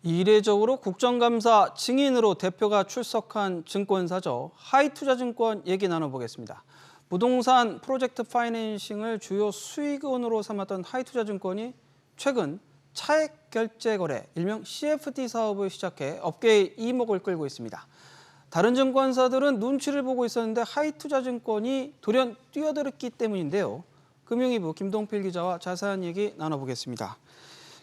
이례적으로 국정감사 증인으로 대표가 출석한 증권사죠. 하이투자증권 얘기 나눠보겠습니다. 부동산 프로젝트 파이낸싱을 주요 수익원으로 삼았던 하이투자증권이 최근 차액 결제 거래, 일명 CFD 사업을 시작해 업계의 이목을 끌고 있습니다. 다른 증권사들은 눈치를 보고 있었는데 하이투자증권이 돌연 뛰어들었기 때문인데요. 금융이부 김동필 기자와 자세한 얘기 나눠보겠습니다.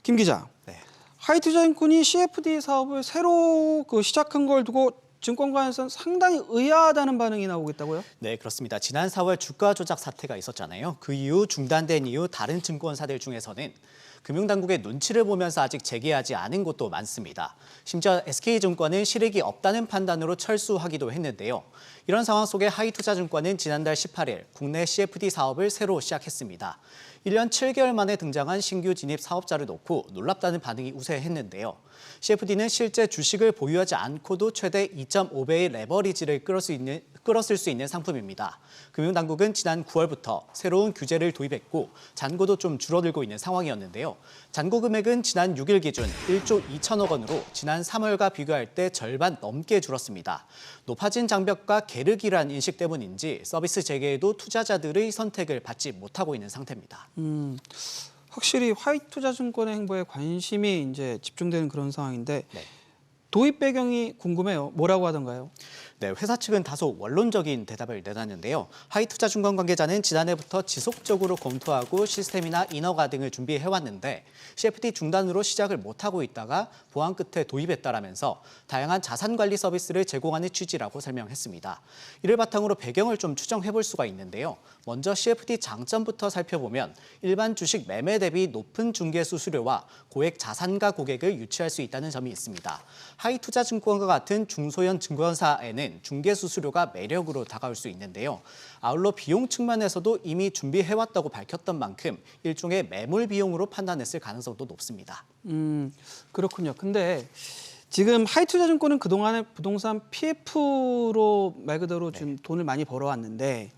김 기자. 네. 하이투자증권이 CFD 사업을 새로 시작한 걸 두고 증권가에서는 상당히 의아하다는 반응이 나오고 있다고요? 네, 그렇습니다. 지난 4월 주가 조작 사태가 있었잖아요. 그 이후 중단된 이후 다른 증권사들 중에서는 금융당국의 눈치를 보면서 아직 재개하지 않은 곳도 많습니다. 심지어 SK증권은 실익이 없다는 판단으로 철수하기도 했는데요. 이런 상황 속에 하이투자증권은 지난달 18일 국내 CFD 사업을 새로 시작했습니다. 1년 7개월 만에 등장한 신규 진입 사업자를 놓고 놀랍다는 반응이 우세했는데요. CFD는 실제 주식을 보유하지 않고도 최대 2.5배의 레버리지를 끌었을 수 있는 상품입니다. 금융당국은 지난 9월부터 새로운 규제를 도입했고 잔고도 좀 줄어들고 있는 상황이었는데요. 잔고 금액은 지난 6일 기준 1조 2천억 원으로 지난 3월과 비교할 때 절반 넘게 줄었습니다. 높아진 장벽과 계륵이란 인식 때문인지 서비스 재개에도 투자자들의 선택을 받지 못하고 있는 상태입니다. 확실히 하이투자증권의 행보에 관심이 이제 집중되는 그런 상황인데 네. 도입 배경이 궁금해요. 뭐라고 하던가요? 네, 회사 측은 다소 원론적인 대답을 내놨는데요. 하이투자증권 관계자는 지난해부터 지속적으로 검토하고 시스템이나 인허가 등을 준비해왔는데 CFD 중단으로 시작을 못하고 있다가 보완 끝에 도입했다라면서 다양한 자산관리 서비스를 제공하는 취지라고 설명했습니다. 이를 바탕으로 배경을 좀 추정해볼 수가 있는데요. 먼저 CFD 장점부터 살펴보면 일반 주식 매매 대비 높은 중개 수수료와 고액 자산가 고객을 유치할 수 있다는 점이 있습니다. 하이투자증권과 같은 중소형 증권사에는 중개 수수료가 매력으로 다가올 수 있는데요. 아울러 비용 측면에서도 이미 준비해왔다고 밝혔던 만큼 일종의 매몰 비용으로 판단했을 가능성도 높습니다. 그렇군요. 근데 지금 하이투자증권은 그동안에 부동산 PF로 말 그대로 좀 돈을 많이 벌어왔는데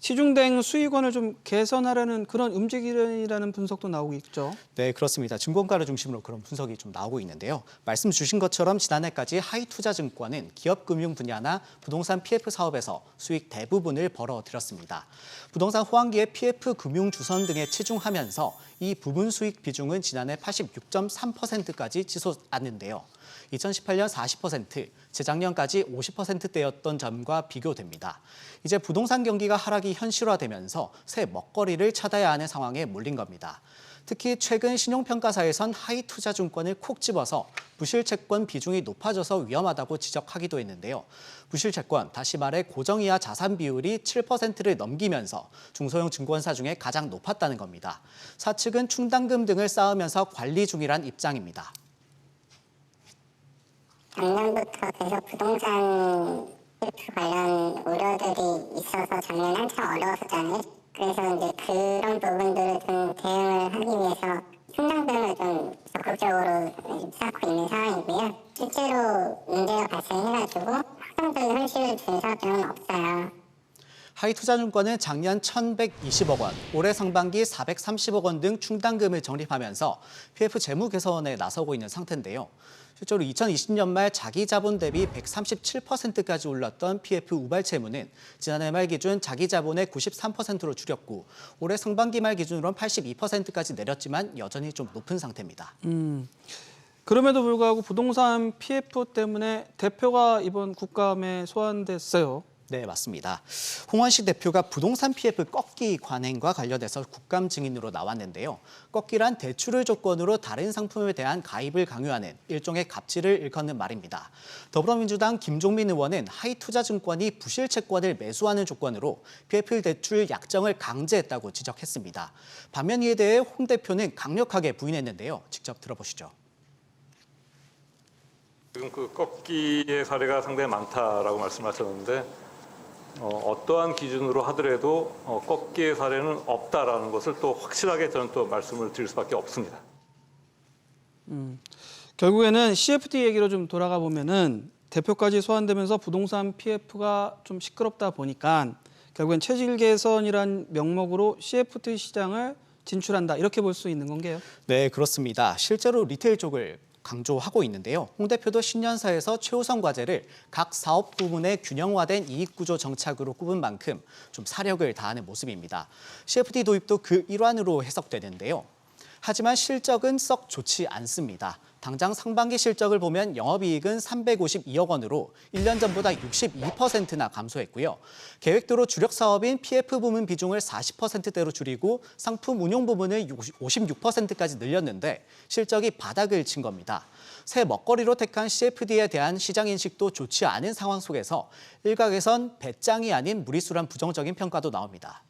시중된 수익원을 좀 개선하려는 그런 움직임이라는 분석도 나오고 있죠. 네, 그렇습니다. 증권가를 중심으로 그런 분석이 좀 나오고 있는데요. 말씀 주신 것처럼 지난해까지 하이투자증권은 기업금융 분야나 부동산 PF 사업에서 수익 대부분을 벌어들였습니다. 부동산 호황기에 PF 금융 주선 등에 치중하면서 이 부분 수익 비중은 지난해 86.3%까지 치솟았는데요. 2018년 40%, 재작년까지 50%대였던 점과 비교됩니다. 이제 부동산 경기가 하락이 현실화되면서 새 먹거리를 찾아야 하는 상황에 몰린 겁니다. 특히 최근 신용평가사에선 하이투자증권을 콕 집어서 부실채권 비중이 높아져서 위험하다고 지적하기도 했는데요. 부실채권, 다시 말해 고정이하 자산 비율이 7%를 넘기면서 중소형 증권사 중에 가장 높았다는 겁니다. 사측은 충당금 등을 쌓으면서 관리 중이란 입장입니다. 작년부터 계속 부동산 PF 관련 우려들이 있어서 작년에 한참 어려웠었잖아요. 그래서 이제 그런 부분들을 좀 대응을 하기 위해서 충당금을 좀 적극적으로 쌓고 있는 상황이고요. 실제로 문제가 발생해가지고 확정적인 현실을 준 사업은 없어요. 하이투자증권은 작년 1,120억 원, 올해 상반기 430억 원 등 충당금을 적립하면서 PF 재무 개선에 나서고 있는 상태인데요. 실제로 2020년 말 자기 자본 대비 137%까지 올랐던 PF 우발 채무는 지난해 말 기준 자기 자본의 93%로 줄였고 올해 상반기 말 기준으로는 82%까지 내렸지만 여전히 좀 높은 상태입니다. 그럼에도 불구하고 부동산 PF 때문에 대표가 이번 국감에 소환됐어요. 네, 맞습니다. 홍원식 대표가 부동산 PF 꺾기 관행과 관련해서 국감 증인으로 나왔는데요. 꺾기란 대출을 조건으로 다른 상품에 대한 가입을 강요하는 일종의 갑질을 일컫는 말입니다. 더불어민주당 김종민 의원은 하이투자증권이 부실채권을 매수하는 조건으로 PF 대출 약정을 강제했다고 지적했습니다. 반면 이에 대해 홍 대표는 강력하게 부인했는데요. 직접 들어보시죠. 지금 그 꺾기의 사례가 상당히 많다라고 말씀하셨는데 어떠한 기준으로 하더라도 꺾기의 사례는 없다라는 것을 또 확실하게 저는 또 말씀을 드릴 수밖에 없습니다. 결국에는 CFD 얘기로 좀 돌아가 보면은 대표까지 소환되면서 부동산 PF가 좀 시끄럽다 보니까 결국엔 체질 개선이란 명목으로 CFD 시장을 진출한다 이렇게 볼 수 있는 건가요? 네, 그렇습니다. 실제로 리테일 쪽을 강조하고 있는데요. 홍 대표도 신년사에서 최우선 과제를 각 사업 부문의 균형화된 이익구조 정착으로 꼽은 만큼 좀 사력을 다하는 모습입니다. CFD 도입도 그 일환으로 해석되는데요. 하지만 실적은 썩 좋지 않습니다. 당장 상반기 실적을 보면 영업이익은 352억 원으로 1년 전보다 62%나 감소했고요. 계획대로 주력 사업인 PF 부문 비중을 40%대로 줄이고 상품 운용 부문을 56%까지 늘렸는데 실적이 바닥을 친 겁니다. 새 먹거리로 택한 CFD에 대한 시장 인식도 좋지 않은 상황 속에서 일각에선 배짱이 아닌 무리수란 부정적인 평가도 나옵니다.